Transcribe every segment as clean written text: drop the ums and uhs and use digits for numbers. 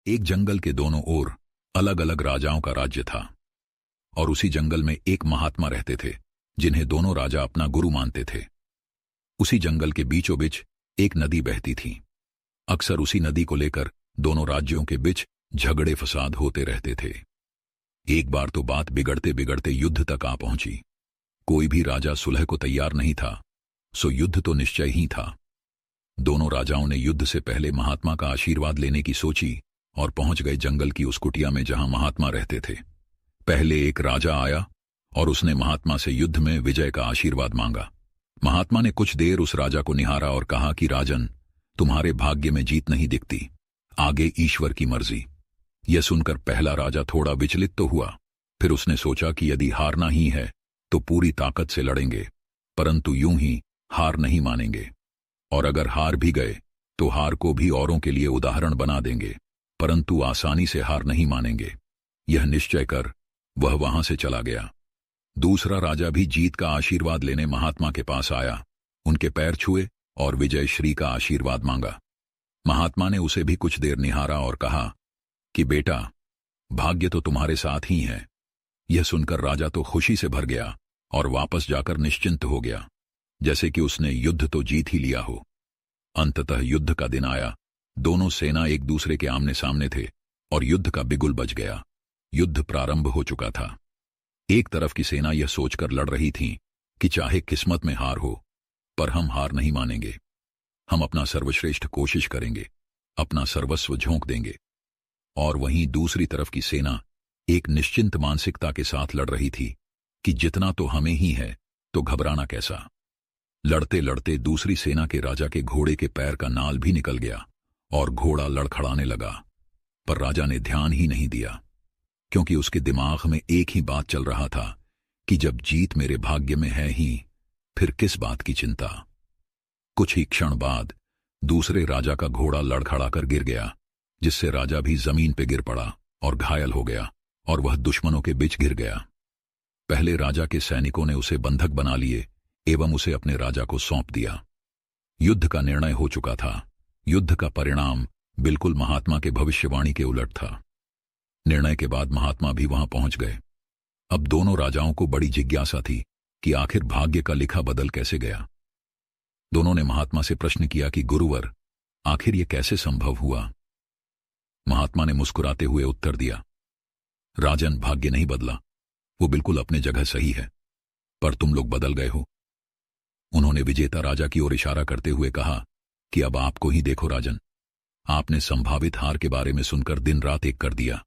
एक जंगल के दोनों ओर अलग अलग राजाओं का राज्य था और उसी जंगल में एक महात्मा रहते थे जिन्हें दोनों राजा अपना गुरु मानते थे। उसी जंगल के बीचों बीच एक नदी बहती थी। अक्सर उसी नदी को लेकर दोनों राज्यों के बीच झगड़े फसाद होते रहते थे। एक बार तो बात बिगड़ते बिगड़ते युद्ध तक आ पहुंची। कोई भी राजा सुलह को तैयार नहीं था, सो युद्ध तो निश्चय ही था। दोनों राजाओं ने युद्ध से पहले महात्मा का आशीर्वाद लेने की सोची और पहुंच गए जंगल की उस कुटिया में जहां महात्मा रहते थे। पहले एक राजा आया और उसने महात्मा से युद्ध में विजय का आशीर्वाद मांगा। महात्मा ने कुछ देर उस राजा को निहारा और कहा कि राजन, तुम्हारे भाग्य में जीत नहीं दिखती, आगे ईश्वर की मर्जी। यह सुनकर पहला राजा थोड़ा विचलित तो हुआ, फिर उसने सोचा कि यदि हारना ही है तो पूरी ताकत से लड़ेंगे, परंतु यूं ही हार नहीं मानेंगे, और अगर हार भी गए तो हार को भी औरों के लिए उदाहरण बना देंगे, परंतु आसानी से हार नहीं मानेंगे। यह निश्चय कर वह वहां से चला गया। दूसरा राजा भी जीत का आशीर्वाद लेने महात्मा के पास आया, उनके पैर छुए और विजय श्री का आशीर्वाद मांगा। महात्मा ने उसे भी कुछ देर निहारा और कहा कि बेटा, भाग्य तो तुम्हारे साथ ही है। यह सुनकर राजा तो खुशी से भर गया और वापस जाकर निश्चिंत हो गया, जैसे कि उसने युद्ध तो जीत ही लिया हो। अंततः युद्ध का दिन आया। दोनों सेना एक दूसरे के आमने सामने थे और युद्ध का बिगुल बज गया। युद्ध प्रारंभ हो चुका था। एक तरफ की सेना यह सोचकर लड़ रही थी कि चाहे किस्मत में हार हो, पर हम हार नहीं मानेंगे। हम अपना सर्वश्रेष्ठ कोशिश करेंगे, अपना सर्वस्व झोंक देंगे। और वहीं दूसरी तरफ की सेना एक निश्चिंत मानसिकता के साथ लड़ रही थी कि जितना तो हमें ही है, तो घबराना कैसा। लड़ते लड़ते दूसरी सेना के राजा के घोड़े के पैर का नाल भी निकल गया और घोड़ा लड़खड़ाने लगा, पर राजा ने ध्यान ही नहीं दिया, क्योंकि उसके दिमाग में एक ही बात चल रहा था कि जब जीत मेरे भाग्य में है ही, फिर किस बात की चिंता। कुछ ही क्षण बाद दूसरे राजा का घोड़ा लड़खड़ाकर गिर गया, जिससे राजा भी जमीन पर गिर पड़ा और घायल हो गया और वह दुश्मनों के बीच गिर गया। पहले राजा के सैनिकों ने उसे बंधक बना लिए एवं उसे अपने राजा को सौंप दिया। युद्ध का निर्णय हो चुका था। युद्ध का परिणाम बिल्कुल महात्मा के भविष्यवाणी के उलट था। निर्णय के बाद महात्मा भी वहां पहुंच गए। अब दोनों राजाओं को बड़ी जिज्ञासा थी कि आखिर भाग्य का लिखा बदल कैसे गया। दोनों ने महात्मा से प्रश्न किया कि गुरुवर, आखिर यह कैसे संभव हुआ। महात्मा ने मुस्कुराते हुए उत्तर दिया, राजन, भाग्य नहीं बदला, वो बिल्कुल अपने जगह सही है, पर तुम लोग बदल गए हो। उन्होंने विजेता राजा की ओर इशारा करते हुए कहा कि अब आपको ही देखो राजन, आपने संभावित हार के बारे में सुनकर दिन रात एक कर दिया।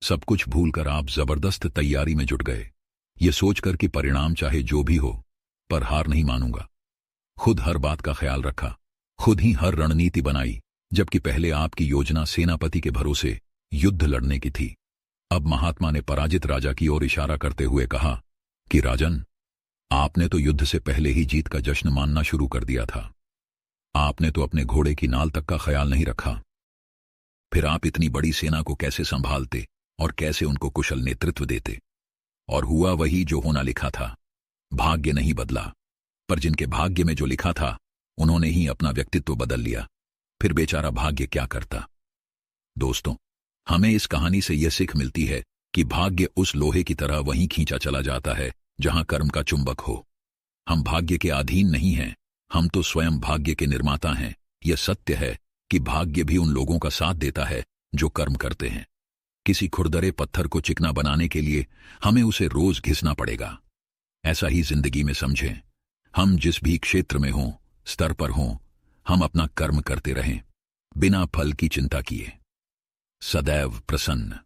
सब कुछ भूलकर आप जबरदस्त तैयारी में जुट गए, ये सोचकर कि परिणाम चाहे जो भी हो, पर हार नहीं मानूंगा। खुद हर बात का ख्याल रखा, खुद ही हर रणनीति बनाई, जबकि पहले आपकी योजना सेनापति के भरोसे युद्ध लड़ने की थी। अब महात्मा ने पराजित राजा की ओर इशारा करते हुए कहा कि राजन, आपने तो युद्ध से पहले ही जीत का जश्न मानना शुरू कर दिया था। आपने तो अपने घोड़े की नाल तक का ख्याल नहीं रखा। फिर आप इतनी बड़ी सेना को कैसे संभालते और कैसे उनको कुशल नेतृत्व देते। और हुआ वही जो होना लिखा था। भाग्य नहीं बदला, पर जिनके भाग्य में जो लिखा था उन्होंने ही अपना व्यक्तित्व बदल लिया। फिर बेचारा भाग्य क्या करता। दोस्तों, हमें इस कहानी से यह सीख मिलती है कि भाग्य उस लोहे की तरह वहीं खींचा चला जाता है जहां कर्म का चुंबक हो। हम भाग्य के अधीन नहीं हैं, हम तो स्वयं भाग्य के निर्माता हैं। यह सत्य है कि भाग्य भी उन लोगों का साथ देता है जो कर्म करते हैं। किसी खुरदरे पत्थर को चिकना बनाने के लिए हमें उसे रोज घिसना पड़ेगा। ऐसा ही जिंदगी में समझें, हम जिस भी क्षेत्र में हों, स्तर पर हों, हम अपना कर्म करते रहें, बिना फल की चिंता किए, सदैव प्रसन्न।